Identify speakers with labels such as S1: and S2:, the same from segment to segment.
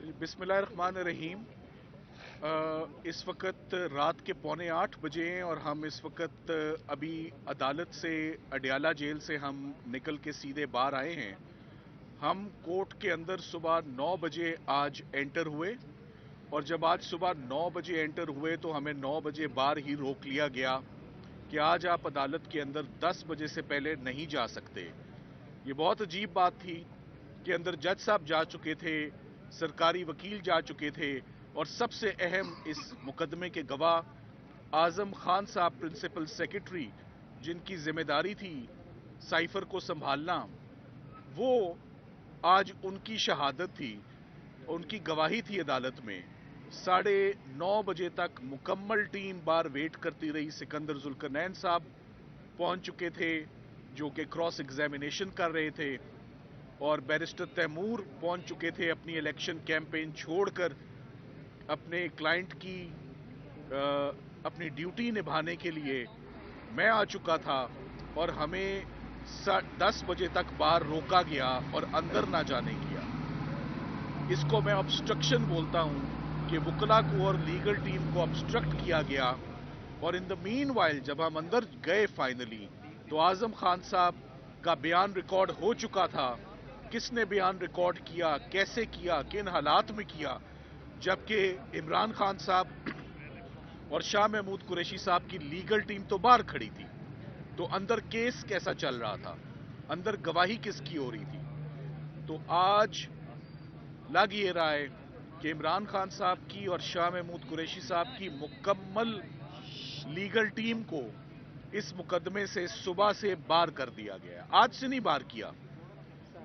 S1: बिस्मिल्लाहिर्रहमानिर्रहीम। इस वक्त रात के 7:45 हैं और हम इस वक्त अभी अदालत से, अडयाला जेल से हम निकल के सीधे बाहर आए हैं। हम कोर्ट के अंदर सुबह 9 बजे आज एंटर हुए और जब आज सुबह 9 बजे एंटर हुए तो हमें 9 बजे बाहर ही रोक लिया गया कि आज आप अदालत के अंदर 10 बजे से पहले नहीं जा सकते। ये बहुत अजीब बात थी कि अंदर जज साहब जा चुके थे, सरकारी वकील जा चुके थे और सबसे अहम इस मुकदमे के गवाह आजम खान साहब, प्रिंसिपल सेक्रेटरी, जिनकी जिम्मेदारी थी साइफर को संभालना, वो आज उनकी शहादत थी, उनकी गवाही थी अदालत में। 9:30 बजे तक मुकम्मल टीम बार वेट करती रही। सिकंदर जुल्करनैन साहब पहुंच चुके थे जो कि क्रॉस एग्जामिनेशन कर रहे थे और बैरिस्टर तैमूर पहुंच चुके थे अपनी इलेक्शन कैंपेन छोड़कर अपने क्लाइंट की अपनी ड्यूटी निभाने के लिए। मैं आ चुका था और हमें 10 बजे तक बाहर रोका गया और अंदर ना जाने किया। इसको मैं ऑब्स्ट्रक्शन बोलता हूं कि वकला को और लीगल टीम को ऑब्स्ट्रक्ट किया गया। और इन द मीनवाइल जब हम अंदर गए फाइनली तो आजम खान साहब का बयान रिकॉर्ड हो चुका था। किसने बयान रिकॉर्ड किया, कैसे किया, किन हालात में किया, जबकि इमरान खान साहब और शाह महमूद कुरैशी साहब की लीगल टीम तो बाहर खड़ी थी। तो अंदर केस कैसा चल रहा था, अंदर गवाही किसकी हो रही थी। तो आज लग ये रहा है कि इमरान खान साहब की और शाह महमूद कुरैशी साहब की मुकम्मल लीगल टीम को इस मुकदमे से सुबह से बाहर कर दिया गया। आज से नहीं बाहर किया,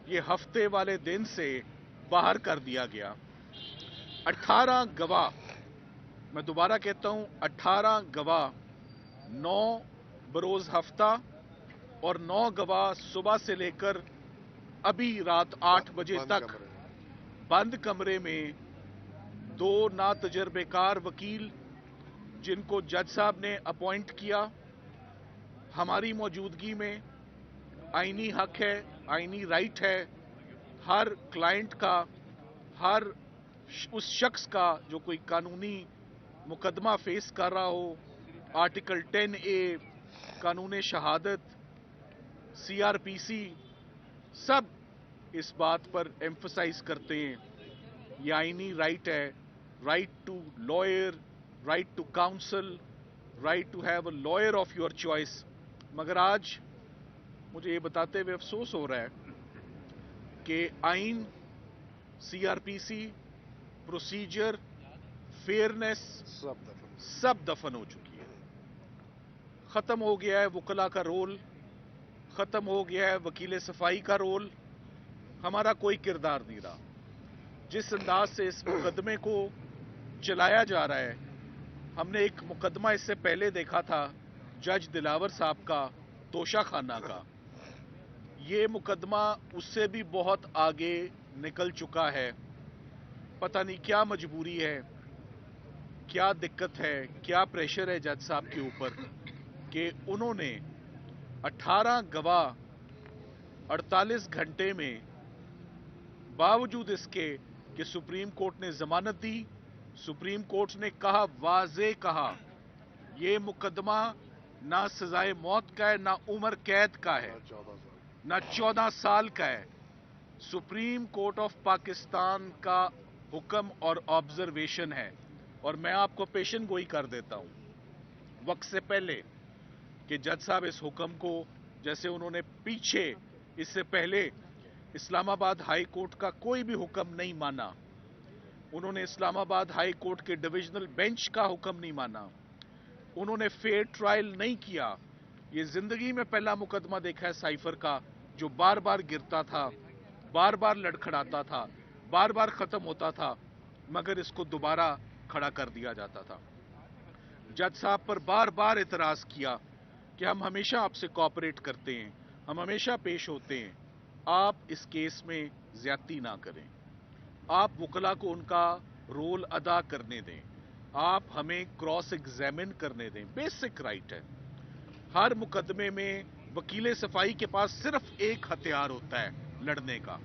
S1: ये हफ्ते वाले दिन से बाहर कर दिया गया। 18 गवाह, मैं दोबारा कहता हूं, 18 गवाह 9 बरोज हफ्ता और 9 गवाह सुबह से लेकर अभी रात 8 बजे तक बंद कमरे में 2 नातजर्बेकार वकील जिनको जज साहब ने अपॉइंट किया हमारी मौजूदगी में। आईनी हक है, आईनी राइट है हर क्लाइंट का, हर उस शख्स का जो कोई कानूनी मुकदमा फेस कर रहा हो। आर्टिकल 10A, कानून शहादत, CRPC, सब इस बात पर एम्फसाइज करते हैं ये आईनी राइट है। Right to lawyer, right to counsel, right to have a lawyer of your choice. मगर आज मुझे ये बताते हुए अफसोस हो रहा है कि आइन, CRPC, प्रोसीजर, फेयरनेस सब दफन हो चुकी है। खत्म हो गया है वकला का रोल, खत्म हो गया है वकील सफाई का रोल, हमारा कोई किरदार नहीं रहा। जिस अंदाज से इस मुकदमे को चलाया जा रहा है, हमने एक मुकदमा इससे पहले देखा था जज दिलावर साहब का, तोशा खाना का। ये मुकदमा उससे भी बहुत आगे निकल चुका है। पता नहीं क्या मजबूरी है, क्या दिक्कत है, क्या प्रेशर है जज साहब के ऊपर कि उन्होंने 18 गवाह 48 घंटे में, बावजूद इसके कि सुप्रीम कोर्ट ने जमानत दी, सुप्रीम कोर्ट ने कहा, वाज़े कहा, ये मुकदमा ना सजाए मौत का है, ना उम्र कैद का है, ना 14 साल का है। सुप्रीम कोर्ट ऑफ पाकिस्तान का हुक्म और ऑब्जर्वेशन है। और मैं आपको पेशन गोई कर देता हूं वक्त से पहले कि जज साहब इस हुक्म को, जैसे उन्होंने पीछे इससे पहले इस्लामाबाद हाई कोर्ट का कोई भी हुक्म नहीं माना, उन्होंने इस्लामाबाद हाई कोर्ट के डिविजनल बेंच का हुक्म नहीं माना, उन्होंने फेयर ट्रायल नहीं किया। ये जिंदगी में पहला मुकदमा देखा है साइफर का जो बार बार गिरता था, बार बार लड़खड़ाता था, बार बार खत्म होता था, मगर इसको दोबारा खड़ा कर दिया जाता था। जज साहब पर बार बार इतराज किया कि हम हमेशा आपसे कोऑपरेट करते हैं, हम हमेशा पेश होते हैं, आप इस केस में ज्यादती ना करें, आप वकला को उनका रोल अदा करने दें, आप हमें क्रॉस एग्जामिन करने दें। बेसिक राइट है। हर मुकदमे में वकील सफाई के पास सिर्फ एक हथियार होता है लड़ने का,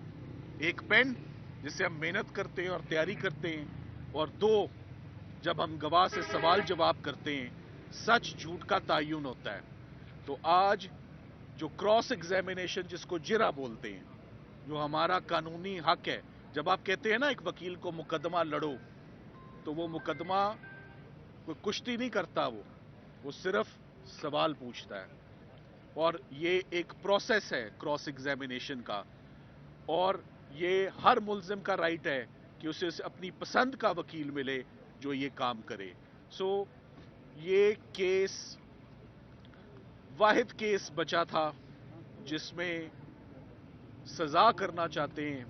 S1: एक पेन जिससे हम मेहनत करते हैं और तैयारी करते हैं, और 2, जब हम गवाह से सवाल जवाब करते हैं, सच झूठ का तयन होता है। तो आज जो क्रॉस एग्जामिनेशन, जिसको जिरा बोलते हैं, जो हमारा कानूनी हक है, जब आप कहते हैं ना एक वकील को मुकदमा लड़ो, तो वो मुकदमा कोई कुश्ती नहीं करता, वो सिर्फ सवाल पूछता है। और ये एक प्रोसेस है क्रॉस एग्जामिनेशन का, और ये हर मुल्जिम का राइट है कि उसे अपनी पसंद का वकील मिले जो ये काम करे। सो ये केस वाहिद केस बचा था जिसमें सजा करना चाहते हैं।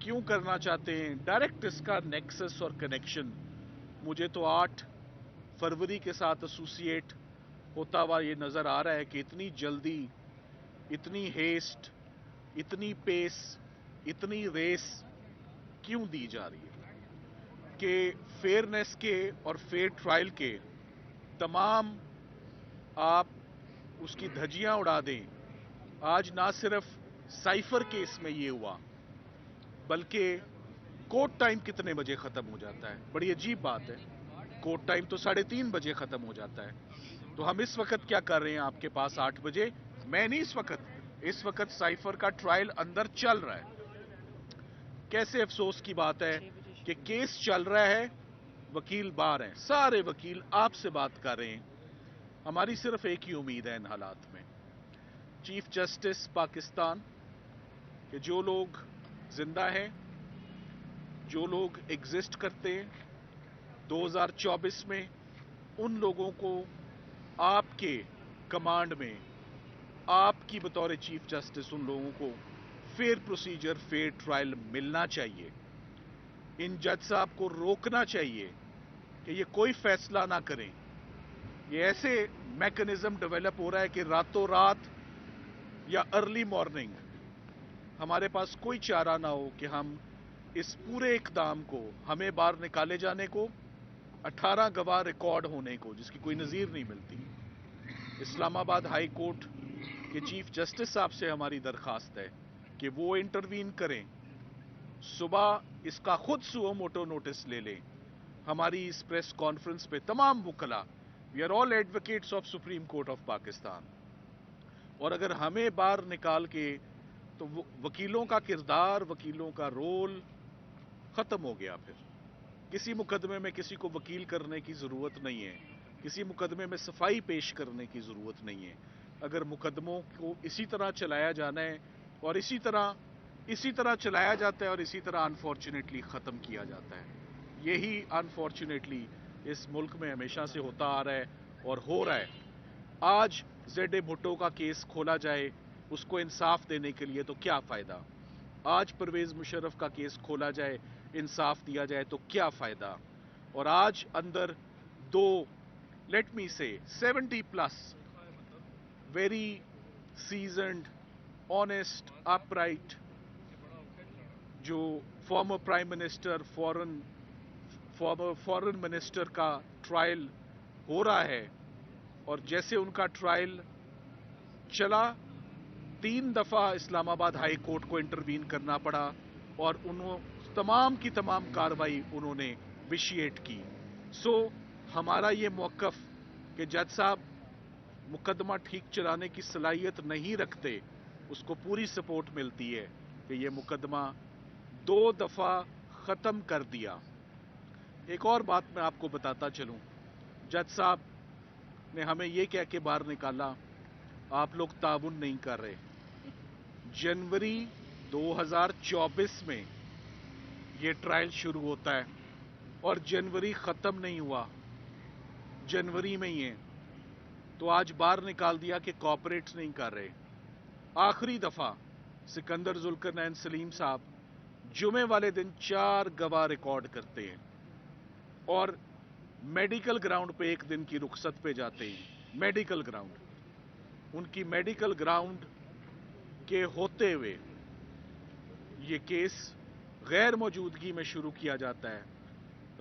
S1: क्यों करना चाहते हैं? डायरेक्ट इसका नेक्सस और कनेक्शन मुझे तो 8 फरवरी के साथ एसोसिएट होता हुआ ये नजर आ रहा है कि इतनी जल्दी, इतनी हेस्ट, इतनी पेस, इतनी रेस क्यों दी जा रही है कि फेयरनेस के और फेयर ट्रायल के तमाम आप उसकी धज्जियां उड़ा दें। आज ना सिर्फ साइफर केस में ये हुआ, बल्कि कोर्ट टाइम कितने बजे खत्म हो जाता है? बड़ी अजीब बात है। कोर्ट टाइम तो 3:30 बजे खत्म हो जाता है। तो हम इस वक्त क्या कर रहे हैं आपके पास 8 बजे? मैं नहीं, इस वक्त साइफर का ट्रायल अंदर चल रहा है। कैसे अफसोस की बात है कि केस चल रहा है, वकील बाहर हैं, सारे वकील आपसे बात कर रहे हैं। हमारी सिर्फ एक ही उम्मीद है इन हालात में, चीफ जस्टिस पाकिस्तान के जो लोग जिंदा हैं, जो लोग एग्जिस्ट करते हैं 2024 में, उन लोगों को आपके कमांड में, आपकी बतौर चीफ जस्टिस, उन लोगों को फेयर प्रोसीजर, फेयर ट्रायल मिलना चाहिए। इन जज साहब को रोकना चाहिए कि ये कोई फैसला ना करें। ये ऐसे मैकेनिज्म डेवलप हो रहा है कि रातों रात या अर्ली मॉर्निंग हमारे पास कोई चारा ना हो कि हम इस पूरे इकदाम को, हमें बाहर निकाले जाने को, 18 गवाह रिकॉर्ड होने को, जिसकी कोई नजीर नहीं मिलती। इस्लामाबाद हाई कोर्ट के चीफ जस्टिस साहब से हमारी दरखास्त है कि वो इंटरवीन करें, सुबह इसका खुद सुओ मोटो नोटिस ले लें। हमारी इस प्रेस कॉन्फ्रेंस पे तमाम वकला, we are all advocates of supreme court of Pakistan, और अगर हमें बाहर निकाल के, तो वकीलों का किरदार, वकीलों का रोल खत्म हो गया। फिर किसी मुकदमे में किसी को वकील करने की जरूरत नहीं है, किसी मुकदमे में सफाई पेश करने की जरूरत नहीं है। अगर मुकदमों को इसी तरह चलाया जाना है, और इसी तरह चलाया जाता है, और इसी तरह अनफॉर्चुनेटली खत्म किया जाता है। यही अनफॉर्चुनेटली इस मुल्क में हमेशा से होता आ रहा है और हो रहा है। आज जेड भुट्टो का केस खोला जाए उसको इंसाफ देने के लिए, तो क्या फायदा? आज परवेज मुशर्रफ का केस खोला जाए, इंसाफ दिया जाए, तो क्या फायदा? और आज अंदर 2, लेट मी से 70+ वेरी सीजनड, ऑनेस्ट, अपराइट, जो former prime minister, foreign minister का ट्रायल हो रहा है, और जैसे उनका ट्रायल चला, 3 दफा इस्लामाबाद हाई कोर्ट को इंटरवीन करना पड़ा, और उन्होंने तमाम की तमाम कार्रवाई उन्होंने विशिएट की। सो हमारा ये मौकफ कि जज साहब मुकदमा ठीक चलाने की सलाहियत नहीं रखते, उसको पूरी सपोर्ट मिलती है कि ये मुकदमा 2 दफा खत्म कर दिया। एक और बात मैं आपको बताता चलूं, जज साहब ने हमें ये कह के बाहर निकाला, आप लोग ताउन नहीं कर रहे। जनवरी 2024 में ये ट्रायल शुरू होता है, और जनवरी खत्म नहीं हुआ, जनवरी में ही है। तो आज बाहर निकाल दिया कि कॉपरेट नहीं कर रहे। आखिरी दफा सिकंदर जुल्करनैन सलीम साहब जुमे वाले दिन 4 गवाह रिकॉर्ड करते हैं, और मेडिकल ग्राउंड पे 1 दिन की रुखसत पे जाते हैं। मेडिकल ग्राउंड, उनकी मेडिकल ग्राउंड के होते हुए ये केस गैर मौजूदगी में शुरू किया जाता है।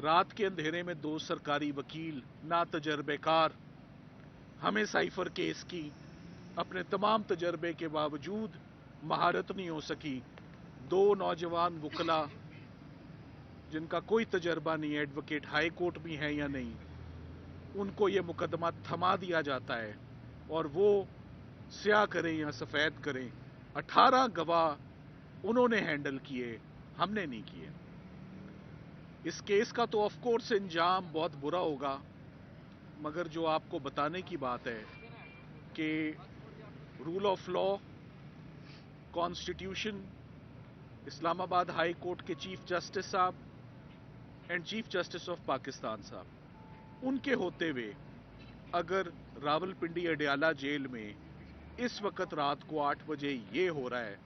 S1: रात के अंधेरे में 2 सरकारी वकील, ना तजर्बेकार, हमें साइफर केस की अपने तमाम तजर्बे के बावजूद महारत नहीं हो सकी, दो नौजवान वकला जिनका कोई तजर्बा नहीं है, एडवोकेट हाई कोर्ट में है या नहीं, उनको ये मुकदमा थमा दिया जाता है और वो स्याह करें या सफ़ेद करें। 18 गवाह उन्होंने हैंडल किए, हमने नहीं किए। इस केस का तो ऑफ कोर्स इंजाम बहुत बुरा होगा, मगर जो आपको बताने की बात है कि rule of law, constitution, Islamabad high court के चीफ जस्टिस साहब and chief justice of Pakistan साहब, उनके होते हुए अगर रावलपिंडी अडयाला जेल में इस वक्त रात को 8 बजे ये हो रहा है,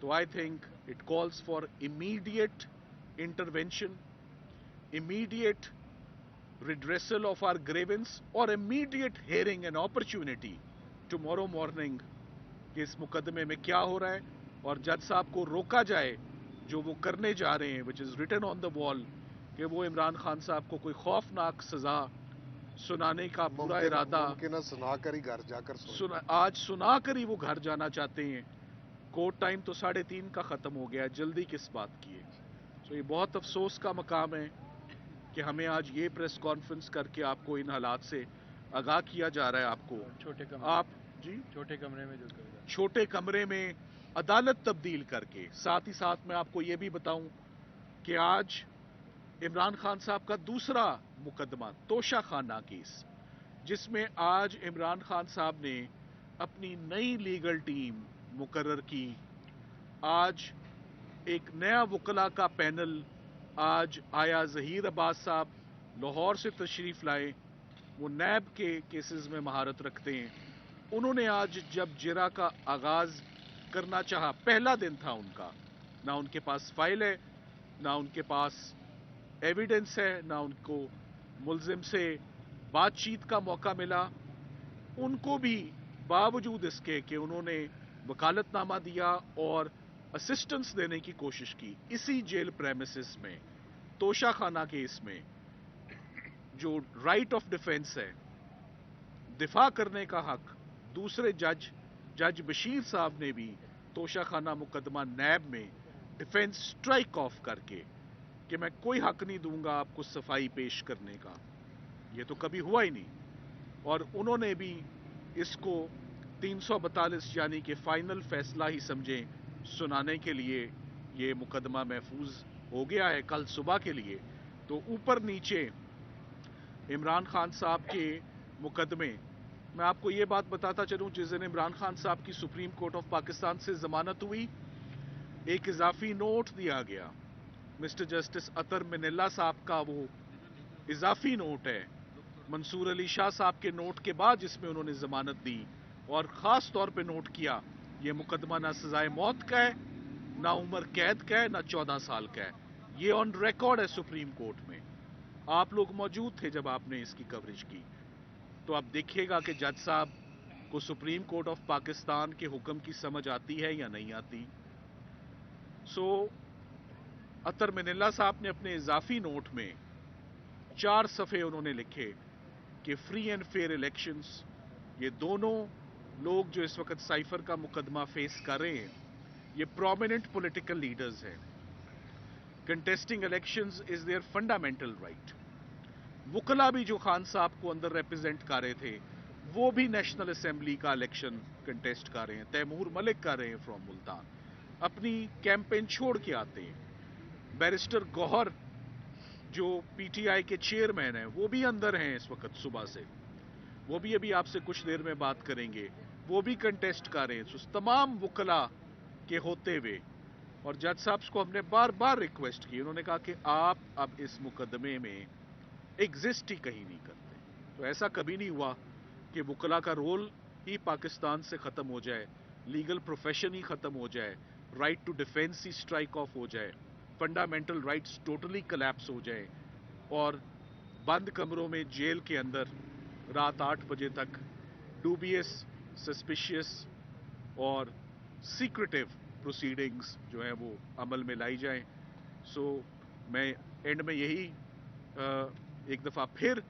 S1: तो I think it calls for immediate intervention, immediate redressal of our grievance or immediate hearing and opportunity tomorrow morning कि इस मुकदमे में क्या हो रहा है और जज साहब को रोका जाए जो वो करने जा रहे हैं, which is written on the wall, कि वो इमरान खान साहब को कोई खौफनाक सजा सुनाने का पूरा इरादा
S2: सुनाकर ही घर जाकर
S1: आज सुनाकर ही वो घर जाना चाहते हैं। कोर्ट टाइम तो 3:30 का ख़त्म हो गया, जल्दी किस बात की है। तो ये बहुत अफसोस का मकाम है कि हमें आज ये प्रेस कॉन्फ्रेंस करके आपको इन हालात से आगाह किया जा रहा है। आपको
S3: छोटे कमरे में जो
S1: छोटे कमरे में अदालत तब्दील करके, साथ ही साथ मैं आपको ये भी बताऊं कि आज इमरान खान साहब का दूसरा मुकदमा तोशा खाना केस, जिसमें आज इमरान खान साहब ने अपनी नई लीगल टीम मुकर्रर की। आज एक नया वकला का पैनल आज आया। ज़हीर अब्बास साहब लाहौर से तशरीफ लाए, वो नैब के केसेस में महारत रखते हैं। उन्होंने आज जब जिरा का आगाज करना चाहा, पहला दिन था उनका, ना उनके पास फाइल है, ना उनके पास एविडेंस है, ना उनको मुल्जिम से बातचीत का मौका मिला। उनको भी बावजूद इसके कि उन्होंने वकालतनामा दिया और असिस्टेंस देने की कोशिश की, इसी जेल प्रेमिसेस में तोशा खाना केस में जो राइट ऑफ डिफेंस है, दिफा करने का हक, दूसरे जज बशीर साहब ने भी तोशा खाना मुकदमा नैब में डिफेंस स्ट्राइक ऑफ करके कि मैं कोई हक नहीं दूंगा आपको सफाई पेश करने का, ये तो कभी हुआ ही नहीं। और उन्होंने भी इसको 342 यानी कि फाइनल फैसला ही समझें, सुनाने के लिए ये मुकदमा महफूज हो गया है कल सुबह के लिए। तो ऊपर नीचे इमरान खान साहब के मुकदमे, मैं आपको ये बात बताता चलूं, जिस दिन इमरान खान साहब की सुप्रीम कोर्ट ऑफ पाकिस्तान से जमानत हुई, एक इजाफी नोट दिया गया। मिस्टर जस्टिस अतर मिनिल्ला साहब का वो इजाफी नोट है मंसूर अली शाह साहब के नोट के बाद, जिसमें उन्होंने जमानत दी और खास तौर पे नोट किया ये मुकदमा ना सजाए मौत का है, ना उम्र कैद का है, ना 14 साल का है। ये ऑन रिकॉर्ड है सुप्रीम कोर्ट में। आप लोग मौजूद थे जब आपने इसकी कवरेज की, तो आप देखिएगा कि जज साहब को सुप्रीम कोर्ट ऑफ पाकिस्तान के हुक्म की समझ आती है या नहीं आती। सो अतर मिनिल्ला साहब ने अपने इजाफी नोट में 4 सफ़े उन्होंने लिखे कि फ्री एंड फेयर इलेक्शंस, ये दोनों लोग जो इस वक्त साइफर का मुकदमा फेस कर रहे हैं, ये प्रोमिनेंट पॉलिटिकल लीडर्स हैं। Contesting elections is their fundamental right. वकला भी जो खान साहब को अंदर रिप्रेजेंट कर रहे थे, वो भी नेशनल असेंबली का इलेक्शन कंटेस्ट कर रहे हैं। तैमूर मलिक कर रहे हैं फ्रॉम मुल्तान, अपनी कैंपेन छोड़ के आते हैं। बैरिस्टर गौहर जो पीटीआई के चेयरमैन हैं, वो भी अंदर हैं इस वक्त सुबह से, वो भी अभी आपसे कुछ देर में बात करेंगे, वो भी कंटेस्ट कर रहे हैं। तो तमाम वकला के होते हुए, और जज साहब को हमने बार बार रिक्वेस्ट की, उन्होंने कहा कि आप अब इस मुकदमे में एग्जिस्ट ही कहीं नहीं करते। तो ऐसा कभी नहीं हुआ कि वकला का रोल ही पाकिस्तान से ख़त्म हो जाए, लीगल प्रोफेशन ही ख़त्म हो जाए, राइट टू डिफेंस ही स्ट्राइक ऑफ हो जाए, फंडामेंटल राइट्स टोटली कोलैप्स हो जाए और बंद कमरों में जेल के अंदर रात 8 बजे तक डूबियस, सस्पिशियस और सीक्रेटिव प्रोसीडिंग्स जो है वो अमल में लाई जाएं। सो मैं एंड में यही एक दफ़ा फिर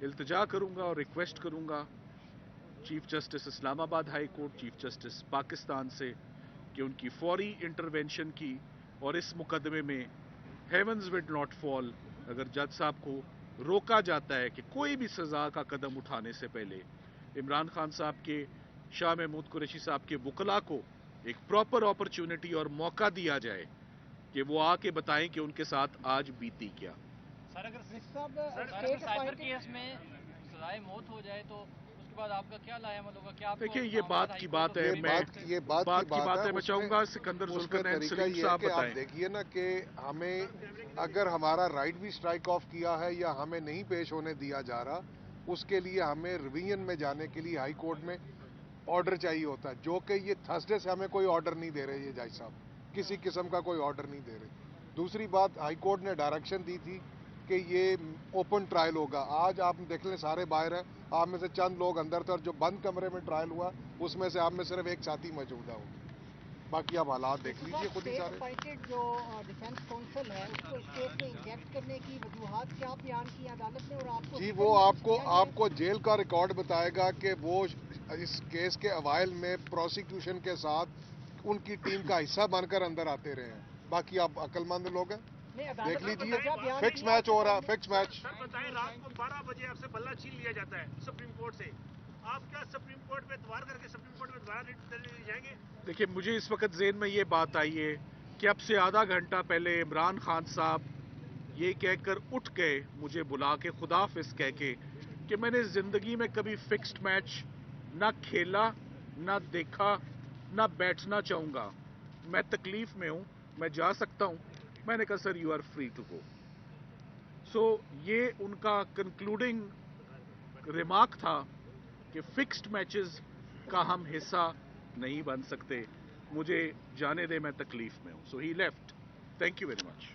S1: इल्तिजा करूंगा और रिक्वेस्ट करूंगा chief justice Islamabad high court, chief justice Pakistan से कि उनकी फौरी इंटरवेंशन की اور اس مقدمے میں ہیونز ول ناٹ فال اگر جج صاحب کو روکا جاتا ہے کہ کوئی بھی سزا کا قدم اٹھانے سے پہلے عمران خان صاحب کے، شاہ محمود قریشی صاحب کے وکلاء کو ایک پراپر اپرچونٹی اور موقع دیا جائے کہ وہ آ کے بتائیں کہ ان کے ساتھ آج بیتی کیا۔
S4: سر اگر سائبر کیس میں سزائے موت ہو جائے تو اس کے بعد آپ کا کیا لائے عمل ہوگا؟ کیا آپ کو
S1: دیکھیں یہ بات کی بات ہے، میں بات کی بات ہے، میں چاہوں گا سکندر ذوالقرنین سلیم صاحب بتائیں۔
S2: آپ دیکھیے نا کہ ہمیں اگر ہمارا رائٹ بھی اسٹرائک آف کیا ہے یا ہمیں نہیں پیش ہونے دیا جا رہا، اس کے لیے ہمیں ریویژن میں جانے کے لیے ہائی کورٹ میں آرڈر چاہیے ہوتا ہے، جو کہ یہ تھرسڈے سے ہمیں کوئی آرڈر نہیں دے رہے یہ جج صاحب، کسی قسم کا کوئی آرڈر نہیں دے رہے۔ دوسری بات، ہائی کورٹ نے ڈائریکشن دی تھی کہ یہ اوپن ٹرائل ہوگا۔ آج آپ دیکھ لیں سارے باہر ہیں، آپ میں سے چند لوگ اندر تھے، اور جو بند کمرے میں ٹرائل ہوا اس میں سے آپ میں صرف ایک ساتھی موجودہ ہو، باقی آپ حالات دیکھ لیجیے خود ہی سارے۔
S5: جو ڈیفینس کونسل ہے اس کو اس کیس میں انجیکٹ کرنے کی وجوہات کیا بیان کی عدالت نے، اور آپ کو
S2: جی وہ آپ کو جیل کا ریکارڈ بتائے گا کہ وہ اس کیس کے اوائل میں پروسیکیوشن کے ساتھ ان کی ٹیم کا حصہ بن کر اندر آتے رہے ہیں۔ باقی آپ عقل مند لوگ ہیں، دیکھ لیجیے، فکس میچ ہو رہا، فکس میچ۔
S6: سر بتائیں، رات کو 12 بجے آپ سے بلہ چھین لیا جاتا ہے سپریم کورٹ سے، آپ کیا سپریم کورٹ میں اعتبار کر کے سپریم کورٹ میں دوبارہ ریٹ جائیں گے؟
S1: دیکھیں مجھے اس وقت ذہن میں یہ بات آئی ہے کہ اب سے آدھا گھنٹہ پہلے عمران خان صاحب یہ کہہ کر اٹھ گئے مجھے بلا کے خدا حافظ کہہ کے کہ میں نے زندگی میں کبھی فکسڈ میچ نہ کھیلا، نہ دیکھا، نہ بیٹھنا چاہوں گا، میں تکلیف میں ہوں، میں جا سکتا ہوں۔ میں نے کہا sir you are free to go. So یہ ان کا کنکلوڈنگ ریمارک تھا کہ فکسڈ میچز کا ہم حصہ نہیں بن سکتے، مجھے جانے دے، میں تکلیف میں ہوں۔ So he left. Thank you very much.